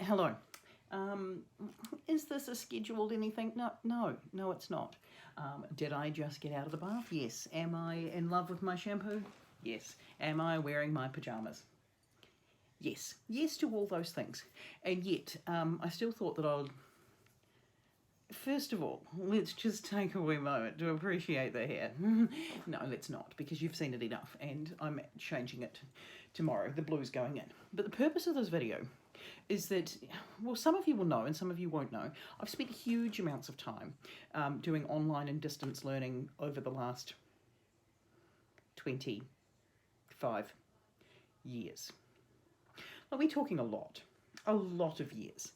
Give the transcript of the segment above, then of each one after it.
Hello. Um, is this a scheduled anything? No, it's not. Did I just get out of the bath? Yes. Am I in love with my shampoo? Yes. Am I wearing my pajamas? Yes. Yes to all those things. And yet, I still thought that I would. First of all, let's just take a wee moment to appreciate the hair. No, let's not, because you've seen it enough, and I'm changing it tomorrow. The blue's going in. But the purpose of this video is that, well, some of you will know and some of you won't know. I've spent huge amounts of time doing online and distance learning over the last 25 years. Are we talking a lot of years?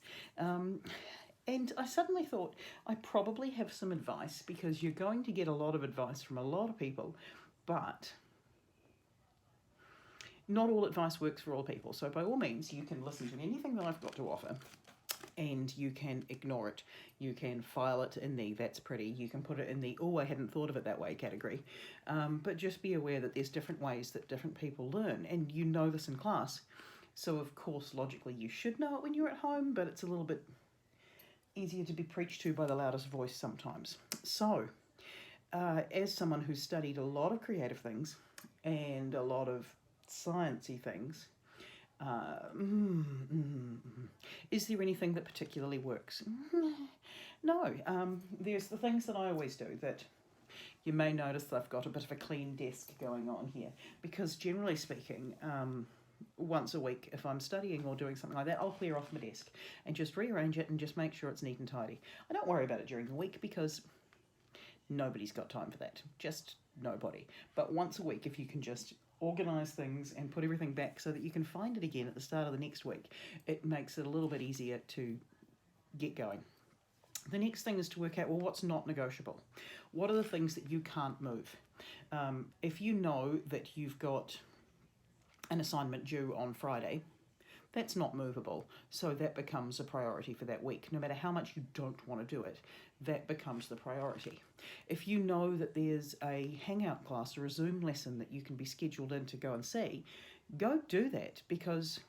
And I suddenly thought I probably have some advice, because you're going to get a lot of advice from a lot of people, but not all advice works for all people. So by all means, you can listen to anything that I've got to offer and you can ignore it. You can file it in the "that's pretty," you can put it in the "oh, I hadn't thought of it that way" category. But just be aware that there's different ways that different people learn, and you know this in class. So of course, logically, you should know it when you're at home, but it's a little bit easier to be preached to by the loudest voice sometimes. So, as someone who's studied a lot of creative things and a lot of sciencey things, is there anything that particularly works? No. There's the things that I always do that you may notice that I've got a bit of a clean desk going on here, because generally speaking, once a week, if I'm studying or doing something like that, I'll clear off my desk and just rearrange it and just make sure it's neat and tidy. I don't worry about it during the week, because nobody's got time for that. Just nobody. But once a week, if you can just organise things and put everything back so that you can find it again at the start of the next week, it makes it a little bit easier to get going. The next thing is to work out, well, what's not negotiable? What are the things that you can't move? If you know that you've got an assignment due on Friday, that's not movable, so that becomes a priority for that week. No matter how much you don't want to do it, that becomes the priority. If you know that there's a hangout class or a Zoom lesson that you can be scheduled in to go and see, go do that, because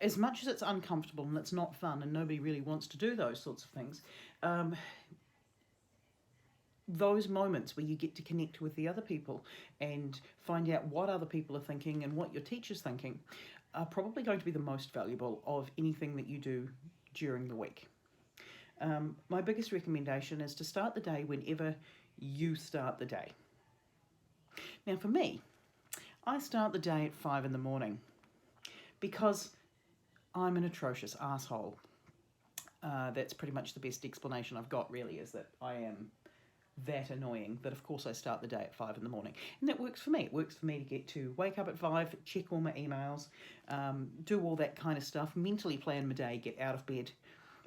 as much as it's uncomfortable and it's not fun and nobody really wants to do those sorts of things, those moments where you get to connect with the other people and find out what other people are thinking and what your teacher's thinking are probably going to be the most valuable of anything that you do during the week. My biggest recommendation is to start the day whenever you start the day. Now for me, I start the day at 5 in the morning because I'm an atrocious asshole. That's pretty much the best explanation I've got, really, is that I am that annoying that of course I start the day at 5 in the morning, and that works for me. It works for me to get to wake up at 5, check all my emails, do all that kind of stuff, mentally plan my day, get out of bed,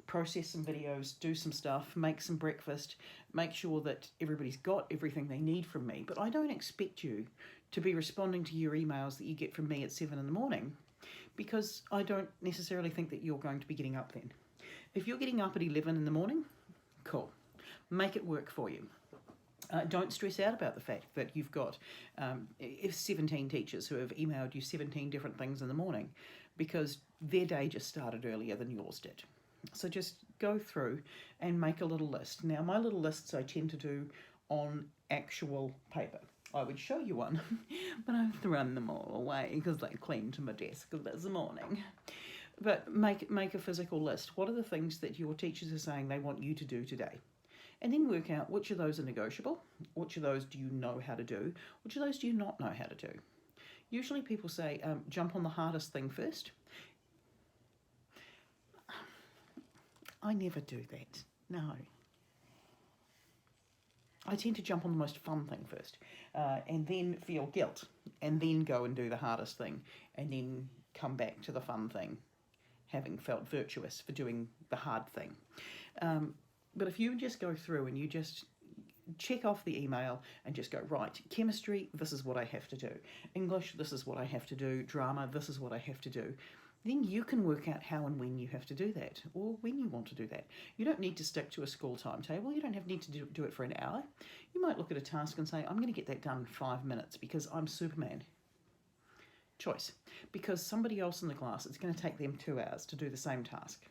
process some videos, do some stuff, make some breakfast, make sure that everybody's got everything they need from me. But I don't expect you to be responding to your emails that you get from me at 7 in the morning, because I don't necessarily think that you're going to be getting up then. If you're getting up at 11 in the morning, cool. Make it work for you. Don't stress out about the fact that you've got 17 teachers who have emailed you 17 different things in the morning, because their day just started earlier than yours did. So just go through and make a little list. Now, my little lists I tend to do on actual paper. I would show you one, but I've thrown them all away because they clean to my desk this morning. But make a physical list. What are the things that your teachers are saying they want you to do today? And then work out which of those are negotiable, which of those do you know how to do, which of those do you not know how to do. Usually people say, jump on the hardest thing first. I never do that, no. I tend to jump on the most fun thing first, and then feel guilt, and then go and do the hardest thing, and then come back to the fun thing, having felt virtuous for doing the hard thing. But if you just go through and you just check off the email and just go, right, chemistry, this is what I have to do. English, this is what I have to do. Drama, this is what I have to do. Then you can work out how and when you have to do that, or when you want to do that. You don't need to stick to a school timetable. You don't need to do it for an hour. You might look at a task and say, I'm going to get that done in 5 minutes because I'm Superman. choice, because somebody else in the class, it's going to take them 2 hours to do the same task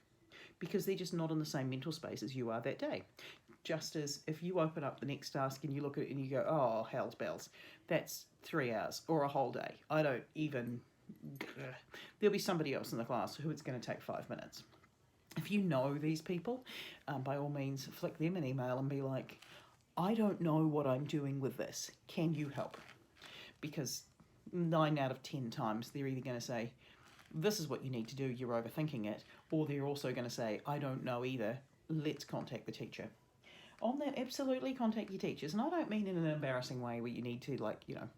because they're just not in the same mental space as you are that day. Just as if you open up the next task and you look at it and you go, oh, hell's bells, that's 3 hours or a whole day. I don't even... There'll be somebody else in the class who it's going to take 5 minutes. If you know these people, by all means, flick them an email and be like, I don't know what I'm doing with this. Can you help? Because 9 out of 10 times they're either going to say, this is what you need to do, you're overthinking it, or they're also going to say, I don't know either, let's contact the teacher. On that, absolutely contact your teachers. And I don't mean in an embarrassing way where you need to, like, you know,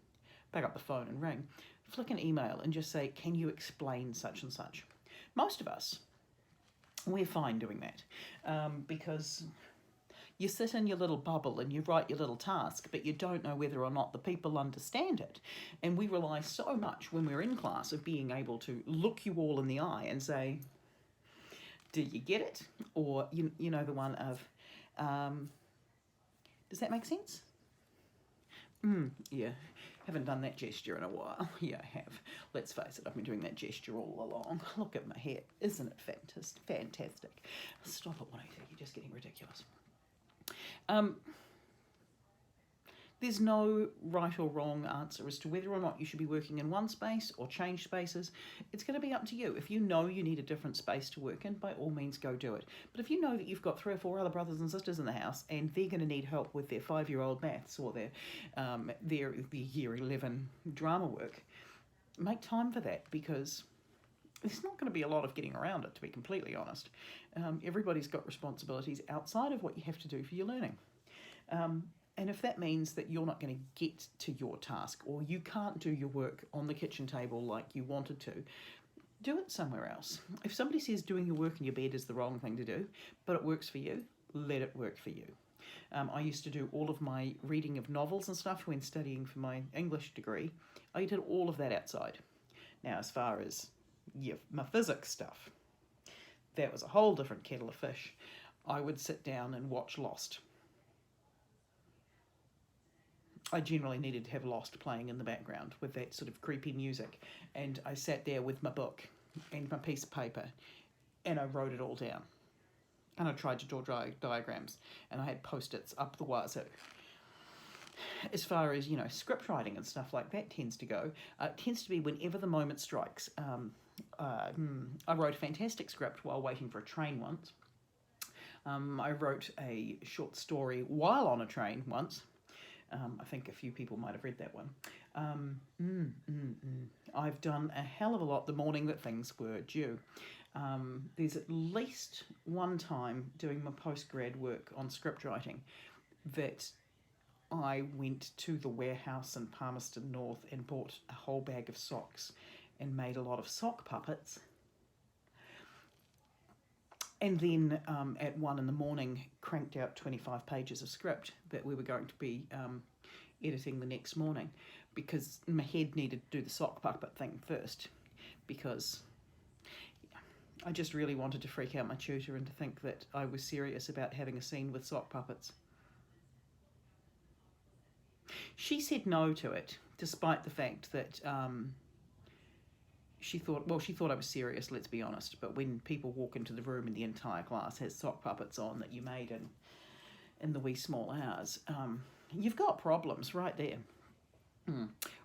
pick up the phone and ring. Flick an email and just say, can you explain such and such? Most of us, we're fine doing that, because you sit in your little bubble and you write your little task, but you don't know whether or not the people understand it. And we rely so much when we're in class of being able to look you all in the eye and say, do you get it? Or, you know, the one of, does that make sense? Yeah, haven't done that gesture in a while. Yeah, I have. Let's face it, I've been doing that gesture all along. Look at my hair. Isn't it fantastic? Stop it, 180. You're just getting ridiculous. There's no right or wrong answer as to whether or not you should be working in one space or change spaces. It's going to be up to you. If you know you need a different space to work in, by all means go do it. But if you know that you've got 3 or 4 other brothers and sisters in the house and they're going to need help with their 5-year-old maths or their year 11 drama work, make time for that, because there's not going to be a lot of getting around it, to be completely honest. Everybody's got responsibilities outside of what you have to do for your learning. And if that means that you're not going to get to your task, or you can't do your work on the kitchen table like you wanted to, do it somewhere else. If somebody says doing your work in your bed is the wrong thing to do, but it works for you, let it work for you. I used to do all of my reading of novels and stuff when studying for my English degree. I did all of that outside. Now, as far as my physics stuff, that was a whole different kettle of fish. I would sit down and watch Lost. I generally needed to have Lost playing in the background with that sort of creepy music. And I sat there with my book and my piece of paper and I wrote it all down. And I tried to draw diagrams and I had Post-its up the wazoo. As far as, you know, script writing and stuff like that tends to go, it tends to be whenever the moment strikes. I wrote a fantastic script while waiting for a train once. I wrote a short story while on a train once. I think a few people might have read that one. I've done a hell of a lot the morning that things were due. There's at least one time doing my postgrad work on script writing that I went to the warehouse in Palmerston North and bought a whole bag of socks and made a lot of sock puppets. And then at 1 a.m, cranked out 25 pages of script that we were going to be editing the next morning, because my head needed to do the sock puppet thing first, because I just really wanted to freak out my tutor and to think that I was serious about having a scene with sock puppets. She said no to it, despite the fact that she thought I was serious, let's be honest. But when people walk into the room and the entire class has sock puppets on that you made in the wee small hours, you've got problems right there.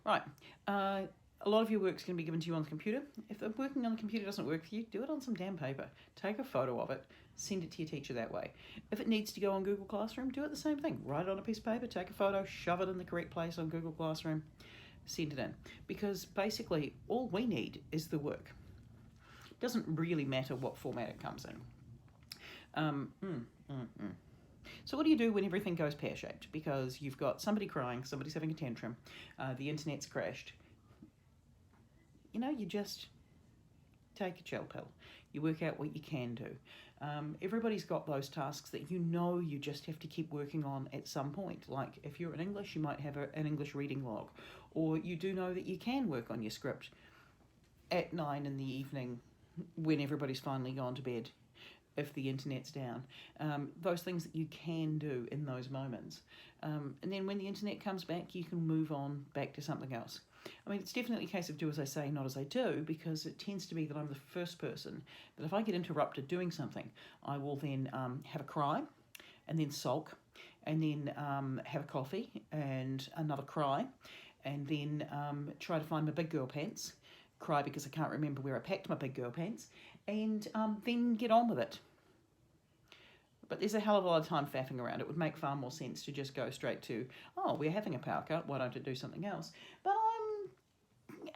Right. A lot of your work's going to be given to you on the computer. If the working on the computer doesn't work for you, do it on some damn paper. Take a photo of it, send it to your teacher that way. If it needs to go on Google Classroom, do it the same thing. Write it on a piece of paper, take a photo, shove it in the correct place on Google Classroom, send it in. Because basically all we need is the work. It doesn't really matter what format it comes in. So what do you do when everything goes pear-shaped? Because you've got somebody crying, somebody's having a tantrum, the internet's crashed. You know, you just take a chill pill. You work out what you can do. Everybody's got those tasks that you know you just have to keep working on at some point. Like if you're in English, you might have an English reading log. Or you do know that you can work on your script at 9 in the evening when everybody's finally gone to bed, if the internet's down. Those things that you can do in those moments. And then when the internet comes back, you can move on back to something else. I mean, it's definitely a case of do as I say, not as I do, because it tends to be that I'm the first person that if I get interrupted doing something, I will then have a cry and then sulk and then have a coffee and another cry and then try to find my big girl pants, cry because I can't remember where I packed my big girl pants, and then get on with it. But there's a hell of a lot of time faffing around. It would make far more sense to just go straight to, oh, we're having a power cut, why don't I do something else? But I'm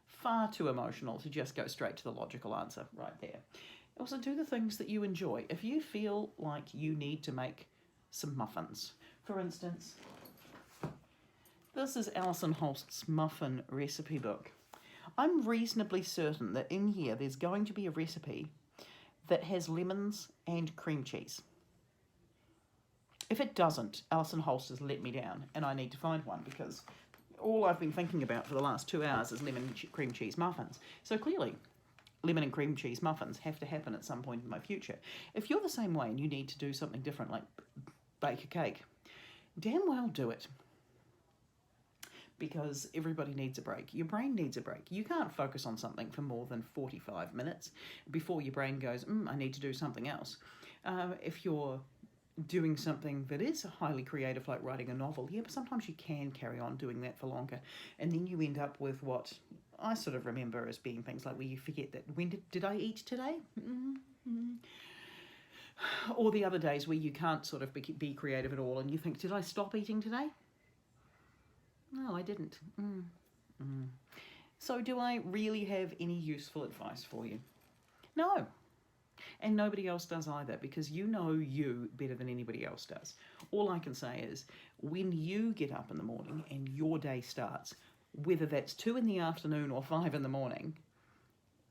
far too emotional to just go straight to the logical answer right there. Also, do the things that you enjoy. If you feel like you need to make some muffins, for instance, this is Alison Holst's muffin recipe book. I'm reasonably certain that in here there's going to be a recipe that has lemons and cream cheese. If it doesn't, Alison Holst has let me down and I need to find one, because all I've been thinking about for the last 2 hours is lemon and cream cheese muffins. So clearly, lemon and cream cheese muffins have to happen at some point in my future. If you're the same way and you need to do something different, like bake a cake, damn well do it. Because everybody needs a break. Your brain needs a break. You can't focus on something for more than 45 minutes before your brain goes, I need to do something else. If you're doing something that is highly creative, like writing a novel, yeah, but sometimes you can carry on doing that for longer. And then you end up with what I sort of remember as being things like where you forget that, when did I eat today? Or the other days where you can't sort of be creative at all and you think, did I stop eating today? No, I didn't. So do I really have any useful advice for you? No. And nobody else does either, because you know you better than anybody else does. All I can say is, when you get up in the morning and your day starts, whether that's 2 in the afternoon or 5 in the morning,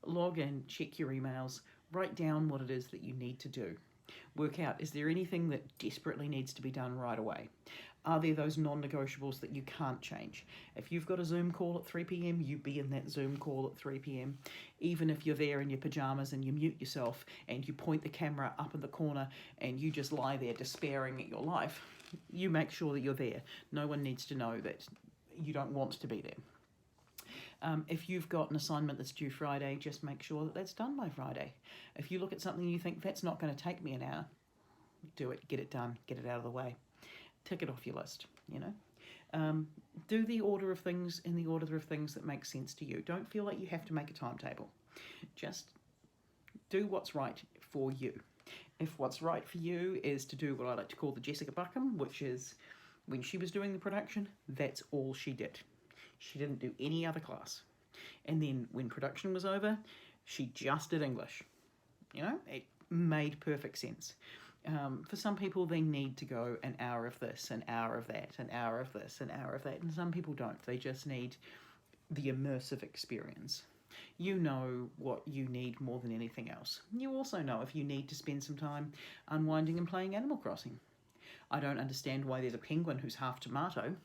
log in, check your emails, write down what it is that you need to do. Work out, is there anything that desperately needs to be done right away? Are there those non-negotiables that you can't change? If you've got a Zoom call at 3 p.m, you be in that Zoom call at 3 p.m. Even if you're there in your pajamas and you mute yourself and you point the camera up in the corner and you just lie there despairing at your life, you make sure that you're there. No one needs to know that you don't want to be there. If you've got an assignment that's due Friday, just make sure that that's done by Friday. If you look at something and you think, that's not going to take me an hour, do it, get it done, get it out of the way. Tick it off your list, you know. Do the order of things in the order of things that make sense to you. Don't feel like you have to make a timetable. Just do what's right for you. If what's right for you is to do what I like to call the Jessica Buckham, which is when she was doing the production, that's all she did. She didn't do any other class. And then when production was over, she just did English. You know, it made perfect sense. For some people, they need to go an hour of this, an hour of that, an hour of this, an hour of that. And some people don't. They just need the immersive experience. You know what you need more than anything else. You also know if you need to spend some time unwinding and playing Animal Crossing. I don't understand why there's a penguin who's half tomato.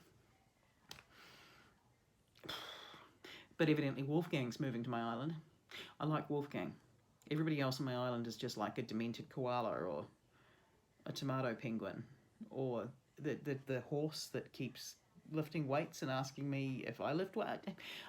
But evidently Wolfgang's moving to my island. I like Wolfgang. Everybody else on my island is just like a demented koala or a tomato penguin, or the horse that keeps lifting weights and asking me if I lift weight.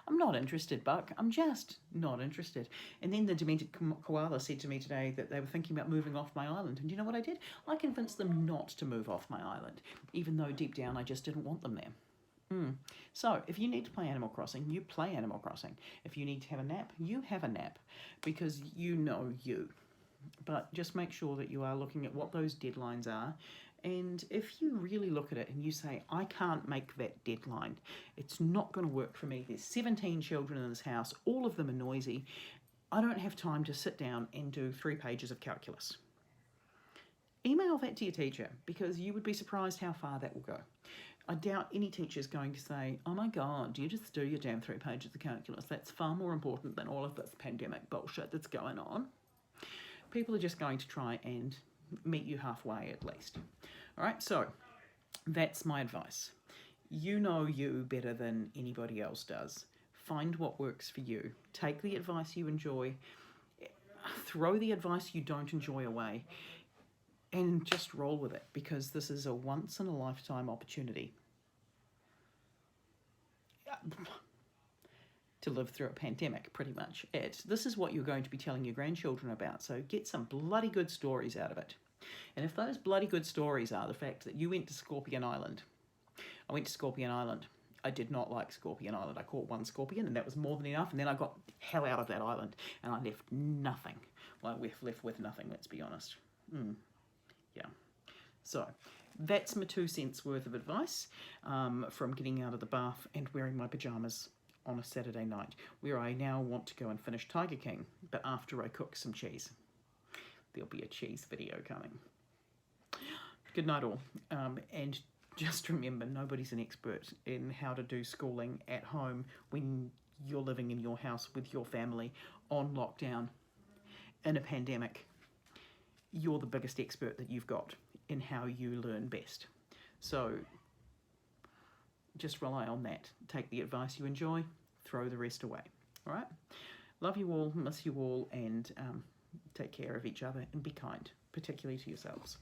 I'm not interested, Buck. I'm just not interested. And then the demented koala said to me today that they were thinking about moving off my island. And do you know what I did? I convinced them not to move off my island, even though deep down I just didn't want them there. So if you need to play Animal Crossing, you play Animal Crossing. If you need to have a nap, you have a nap, because you know you. But just make sure that you are looking at what those deadlines are. And if you really look at it and you say, I can't make that deadline, it's not going to work for me. There's 17 children in this house. All of them are noisy. I don't have time to sit down and do 3 pages of calculus. Email that to your teacher, because you would be surprised how far that will go. I doubt any teacher's going to say, oh my God, you just do your damn 3 pages of calculus. That's far more important than all of this pandemic bullshit that's going on. People are just going to try and meet you halfway at least. All right, so that's my advice. You know you better than anybody else does. Find what works for you. Take the advice you enjoy. Throw the advice you don't enjoy away. And just roll with it, because this is a once-in-a-lifetime opportunity. to live through a pandemic, pretty much. This is what you're going to be telling your grandchildren about, so get some bloody good stories out of it. And if those bloody good stories are the fact that you went to Scorpion Island, I went to Scorpion Island. I did not like Scorpion Island. I caught one scorpion and that was more than enough, and then I got the hell out of that island and I left nothing. Well, I left with nothing, let's be honest. Yeah. So that's my 2 cents worth of advice from getting out of the bath and wearing my pyjamas on a Saturday night, where I now want to go and finish Tiger King, but after I cook some cheese. There'll be a cheese video coming. Good night all, and just remember, nobody's an expert in how to do schooling at home when you're living in your house with your family on lockdown in a pandemic. You're the biggest expert that you've got in how you learn best. So just rely on that. Take the advice you enjoy, throw the rest away. All right? Love you all, miss you all, and take care of each other and be kind, particularly to yourselves.